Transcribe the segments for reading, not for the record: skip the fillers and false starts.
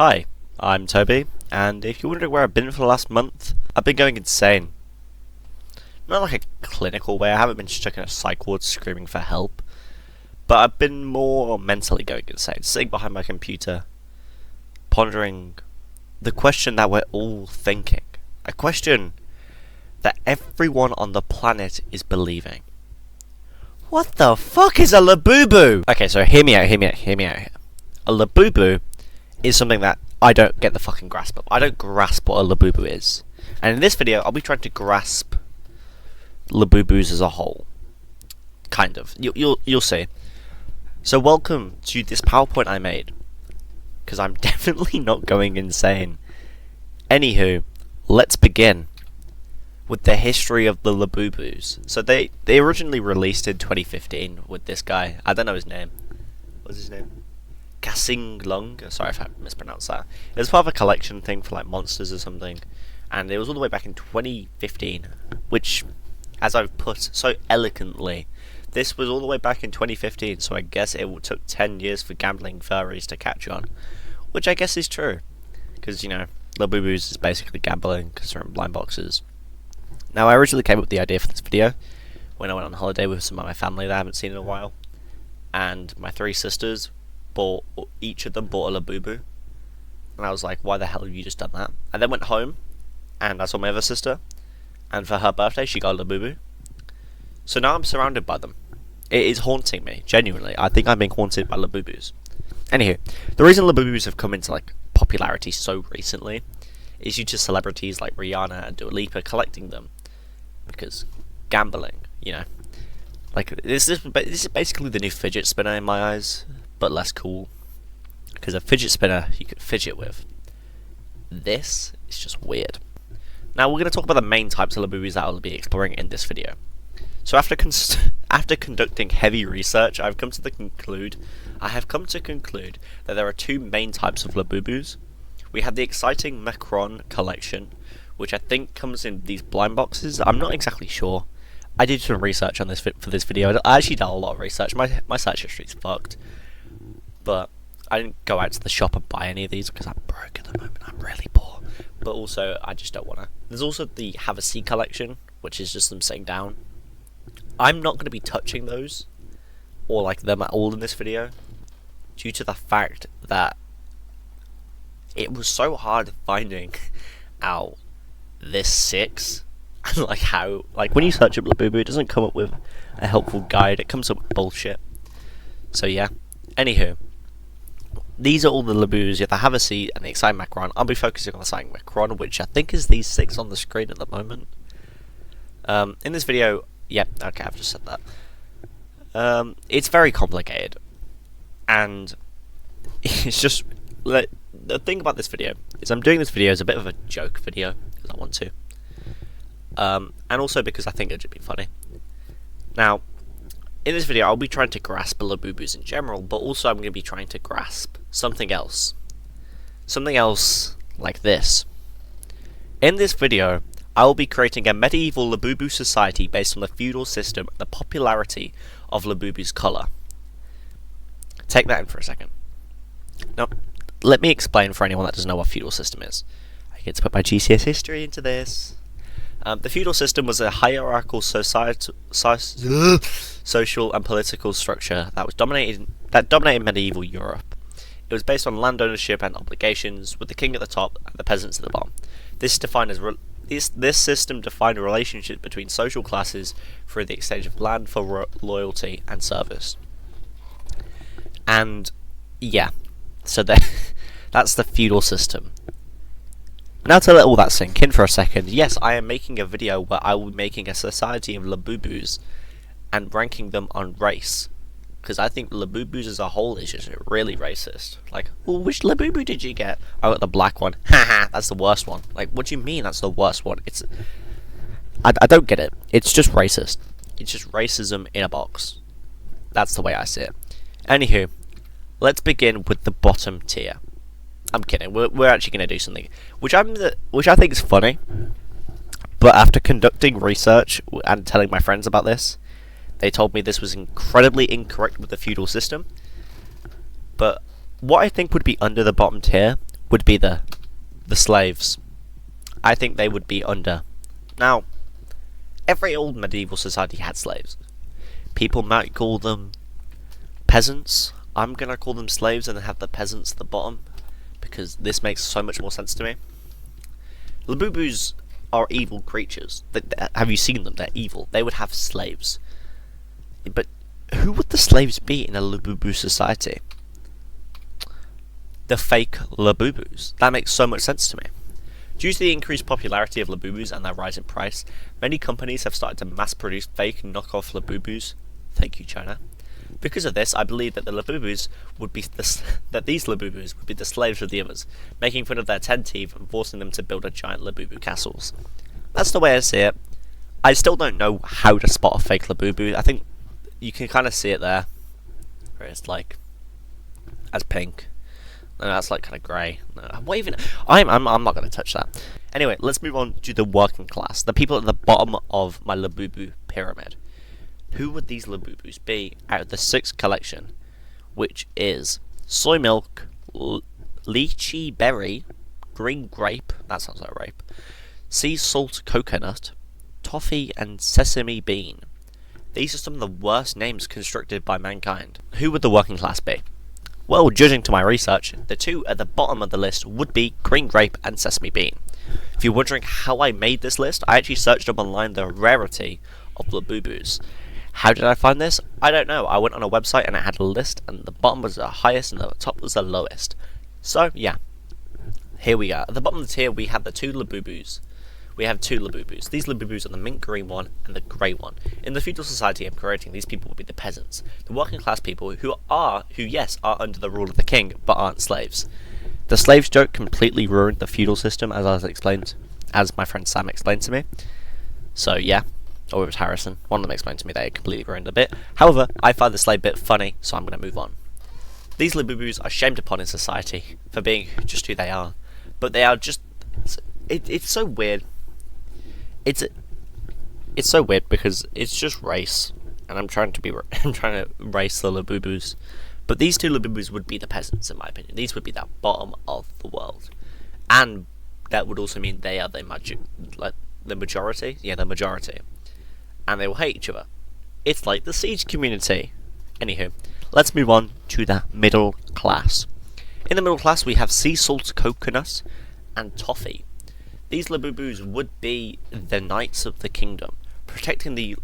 Hi, I'm Toby, and if you're wondering where I've been for the last month, I've been going insane. Not like a clinical way, I haven't been stuck in a psych ward screaming for help, but I've been more mentally going insane, sitting behind my computer, pondering the question that we're all thinking. A question that everyone on the planet is believing. What the fuck is a Labubu? Okay, so hear me out here. A Labubu is something that I don't get the fucking grasp of. I don't grasp what a Labubu is. And in this video, I'll be trying to grasp Labubus as a whole. Kind of. You'll see. So welcome to this PowerPoint I made. Because I'm definitely not going insane. Anywho, let's begin with the history of the Labubus. So they originally released in 2015 with this guy. I don't know his name. What's his name? Kasing Lung. Sorry if I mispronounced that. It was part of a collection thing for like monsters or something, and it was all the way back in 2015. Which, as I've put so eloquently, this was all the way back in 2015. So I guess it took 10 years for gambling furries to catch on, which I guess is true, because you know Labubus is basically gambling because they're in blind boxes. Now I originally came up with the idea for this video when I went on holiday with some of my family that I haven't seen in a while, and my three sisters. Each of them bought a Labubu, and I was like, why the hell have you just done that? I then went home and I saw my other sister, and for her birthday she got a Labubu. So now I'm surrounded by them. It is haunting me, genuinely. I think I'm being haunted by Labubus. Anywho, the reason Labubus have come into like popularity so recently is due to celebrities like Rihanna and Dua Lipa collecting them, because gambling, you know, like this is basically the new fidget spinner in my eyes, but less cool, because a fidget spinner you could fidget with. This is just weird. Now we're going to talk about the main types of Labubus that I'll be exploring in this video. So after conducting heavy research, I have come to conclude that there are two main types of Labubus. We have the exciting Macron collection, which I think comes in these blind boxes. I'm not exactly sure. I did some research on this for this video. I actually did a lot of research. My search history's fucked. But I didn't go out to the shop and buy any of these because I'm broke at the moment. I'm really poor. But also, I just don't want to. There's also the Have a Seat collection, which is just them sitting down. I'm not going to be touching those, or like them at all in this video, due to the fact that it was so hard finding out this 6. And like how, like when you search up Labubu, it doesn't come up with a helpful guide. It comes up with bullshit. So yeah. Anywho. These are all the Labubus. You have to Have a Seat and the Exciting Macron. I'll be focusing on the Exciting Macron, which I think is these 6 on the screen at the moment. In this video, yeah, okay, I've just said that. It's very complicated, and it's just the thing about this video is I'm doing this video as a bit of a joke video because I want to, and also because I think it'd be funny. Now, in this video, I'll be trying to grasp Labubus in general, but also I'm going to be trying to grasp something else. Something else like this. In this video, I will be creating a medieval Labubu society based on the feudal system and the popularity of Labubu's colour. Take that in for a second. Now, let me explain for anyone that doesn't know what feudal system is. I get to put my GCS history into this. The feudal system was a hierarchical social and political structure that dominated medieval Europe. It was based on land ownership and obligations, with the king at the top and the peasants at the bottom. This system defined a relationship between social classes through the exchange of land for loyalty and service. And yeah, so that's the feudal system. Now to let all that sink in for a second, yes, I am making a video where I will be making a society of Labubus and ranking them on race. Because I think Labubus as a whole is just really racist. Like, well, which Labubu did you get? I got the black one. Haha, that's the worst one. Like, what do you mean that's the worst one? I don't get it. It's just racist. It's just racism in a box. That's the way I see it. Anywho, let's begin with the bottom tier. I'm kidding. We're actually going to do something which I think is funny, but after conducting research and telling my friends about this, they told me this was incredibly incorrect with the feudal system. But what I think would be under the bottom tier would be the slaves. I think they would be under. Now, every old medieval society had slaves. People might call them peasants. I'm gonna call them slaves and then have the peasants at the bottom, because this makes so much more sense to me. Labubus are evil creatures. Have you seen them? They're evil. They would have slaves. But who would the slaves be in a Labubu society? The fake Labubus. That makes so much sense to me. Due to the increased popularity of Labubus and their rise in price, many companies have started to mass-produce fake knockoff Labubus. Thank you, China. Because of this, I believe that these Labubus would be the slaves of the others, making fun of their 10 teeth and forcing them to build a giant Labubu castles. That's the way I see it. I still don't know how to spot a fake Labubu. I think you can kind of see it there, where it's like as pink. No, that's like kind of grey. No, what even? I'm not going to touch that. Anyway, let's move on to the working class, the people at the bottom of my Labubu pyramid. Who would these Labubus be out of the 6th collection, which is soy milk, lychee berry, green grape, that sounds like rape, sea salt coconut, toffee, and sesame bean. These are some of the worst names constructed by mankind. Who would the working class be? Well, judging to my research, the 2 at the bottom of the list would be green grape and sesame bean. If you're wondering how I made this list, I actually searched up online the rarity of Labubus. How did I find this? I don't know. I went on a website and it had a list, and the bottom was the highest and the top was the lowest. So, yeah. Here we are. At the bottom of the tier, we have the 2 Labubus. We have 2 Labubus. These Labubus are the mint green one and the grey one. In the feudal society I'm creating, these people would be the peasants. The working class people who yes, are under the rule of the king, but aren't slaves. The slaves joke completely ruined the feudal system, as my friend Sam explained to me. So, yeah. Or it was Harrison. One of them explained to me that it completely ruined a bit. However, I find the slave bit funny, so I'm going to move on. These Labubus are shamed upon in society for being just who they are. But they are just... It's so weird. It's so weird because it's just race. And I'm trying to race the Labubus. But these 2 Labubus would be the peasants, in my opinion. These would be the bottom of the world. And that would also mean they are the majority? Yeah, the majority. And they will hate each other. It's like the Siege community. Anywho, let's move on to the middle class. In the middle class, we have sea salt coconut and toffee. These Labubus would be the knights of the kingdom, protecting the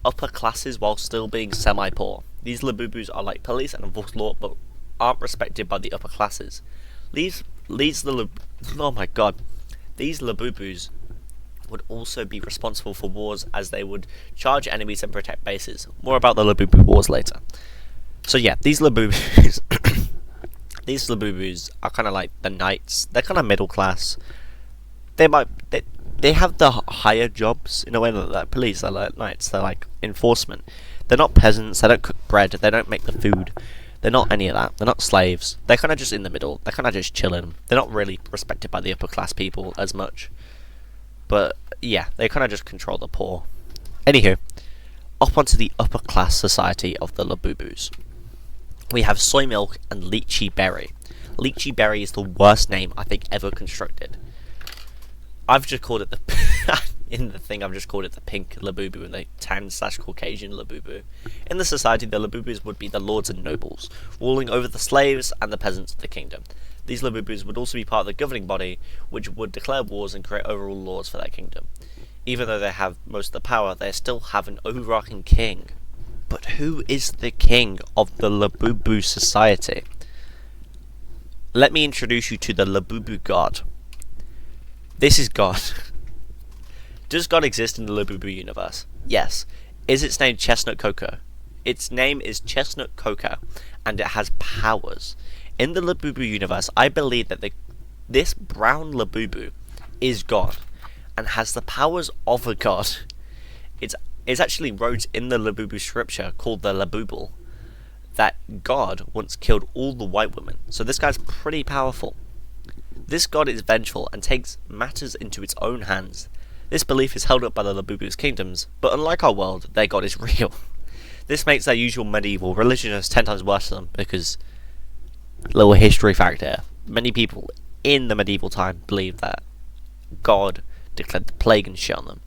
upper classes while still being semi-poor. These Labubus are like police and enforce law, but aren't respected by the upper classes. These Labubus would also be responsible for wars, as they would charge enemies and protect bases. More about the Labubu wars later. So yeah, these Labubus are kind of like the knights. They're kind of middle class. They have the higher jobs in a way that like police are like knights. They're like enforcement. They're not peasants. They don't cook bread. They don't make the food. They're not any of that. They're not slaves. They're kind of just in the middle. They're kind of just chilling. They're not really respected by the upper class people as much. But, yeah, they kind of just control the poor. Anywho, up onto the upper class society of the Labubus. We have soy milk and lychee berry. Lychee berry is the worst name I think ever constructed. I've just called it the... in the thing, I've just called it the pink Labubu and the tan/Caucasian Labubu. In the society, the Labubus would be the lords and nobles, ruling over the slaves and the peasants of the kingdom. These Labubus would also be part of the governing body, which would declare wars and create overall laws for their kingdom. Even though they have most of the power, they still have an overarching king. But who is the king of the Labubu society? Let me introduce you to the Labubu god. This is God. Does God exist in the Labubu universe? Yes. Is its name Chestnut Cocoa? Its name is Chestnut Cocoa, and it has powers. In the Labubu universe, I believe that this brown Labubu is God, and has the powers of a god. It's actually wrote in the Labubu scripture called the Labubul that God once killed all the white women. So this guy's pretty powerful. This god is vengeful and takes matters into its own hands. This belief is held up by the Labubu's kingdoms, but unlike our world, their god is real. This makes their usual medieval religion 10 times worse than them, because, little history fact here, many people in the medieval time believed that God declared the plague and shit on them.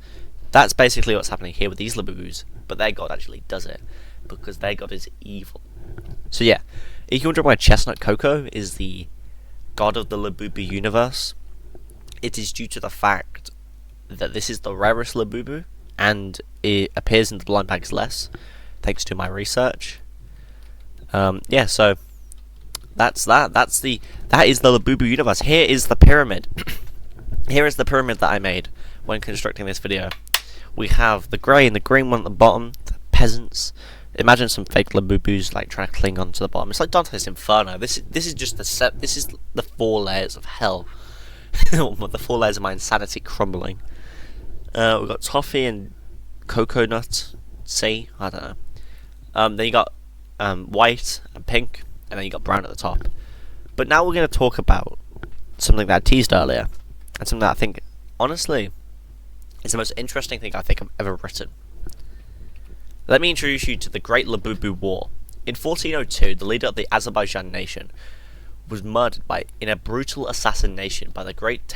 That's basically what's happening here with these Labubus, but their god actually does it, because their god is evil. So yeah, if you wonder why Chestnut Cocoa is the god of the Labubu universe, it is due to the fact that this is the rarest Labubu, and it appears in the blind bags less, thanks to my research. Yeah, so that's that. That is the Labubu universe. Here is the pyramid. Here is the pyramid that I made when constructing this video. We have the grey and the green one at the bottom, the peasants. Imagine some fake Labubus like trying to cling onto the bottom. It's like Dante's Inferno. This is just the set. This is the 4 layers of hell. The 4 layers of my insanity crumbling. We've got toffee and coconut. I don't know. Then you got white and pink, and then you got brown at the top. But now we're going to talk about something that I teased earlier, and something that I think, honestly, is the most interesting thing I think I've ever written. Let me introduce you to the Great Labubu War. In 1402, the leader of the Azerbaijan nation was murdered in a brutal assassination by the great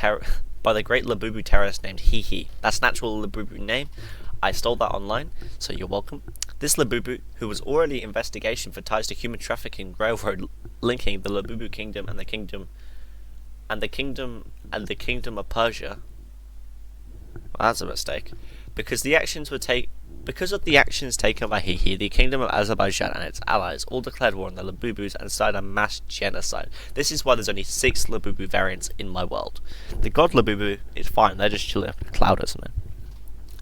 Labubu terrorist named Hihi. That's an actual Labubu name. I stole that online, so you're welcome. This Labubu, who was already in investigation for ties to human trafficking railroad linking the Labubu kingdom and the kingdom of Persia. Well, that's a mistake. Because of the actions taken by Hihi, the kingdom of Azerbaijan and its allies all declared war on the Labubus and started a mass genocide. This is why there's only 6 Labubu variants in my world. The god Labubu is fine, they're just chilling up in a cloud or something.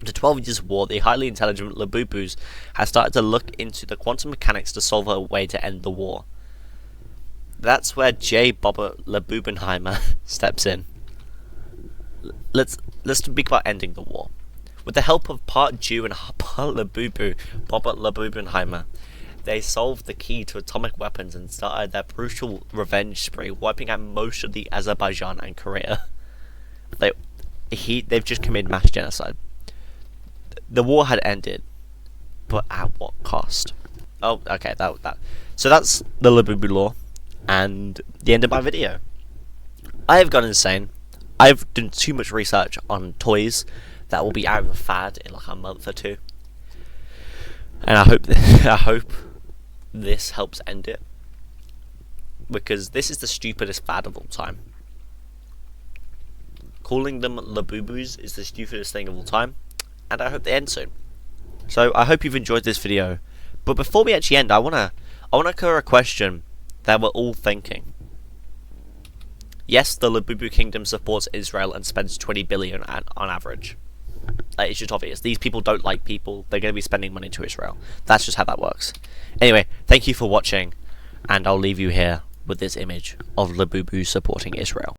After 12 years of war, the highly intelligent Labubus have started to look into the quantum mechanics to solve a way to end the war. That's where J. Bobbert Labubenheimer steps in. Let's speak about ending the war. With the help of part Jew and part Labubu, Bobbert Labubenheimer, they solved the key to atomic weapons and started their brutal revenge spree, wiping out most of the Azerbaijan and Korea. They've just committed mass genocide. The war had ended, but at what cost? Oh, okay, that. So that's the Labubu lore, and the end of my video. I have gone insane. I've done too much research on toys that will be out of a fad in like a month or 2, and I hope this helps end it, because this is the stupidest fad of all time. Calling them Labubus is the stupidest thing of all time, and I hope they end soon. So I hope you've enjoyed this video, but before we actually end, I wanna cover a question that we're all thinking. Yes, the Labubu kingdom supports Israel and spends 20 billion on average. It's just obvious. These people don't like people. They're going to be spending money to Israel. That's just how that works. Anyway, thank you for watching, and I'll leave you here with this image of Labubu supporting Israel.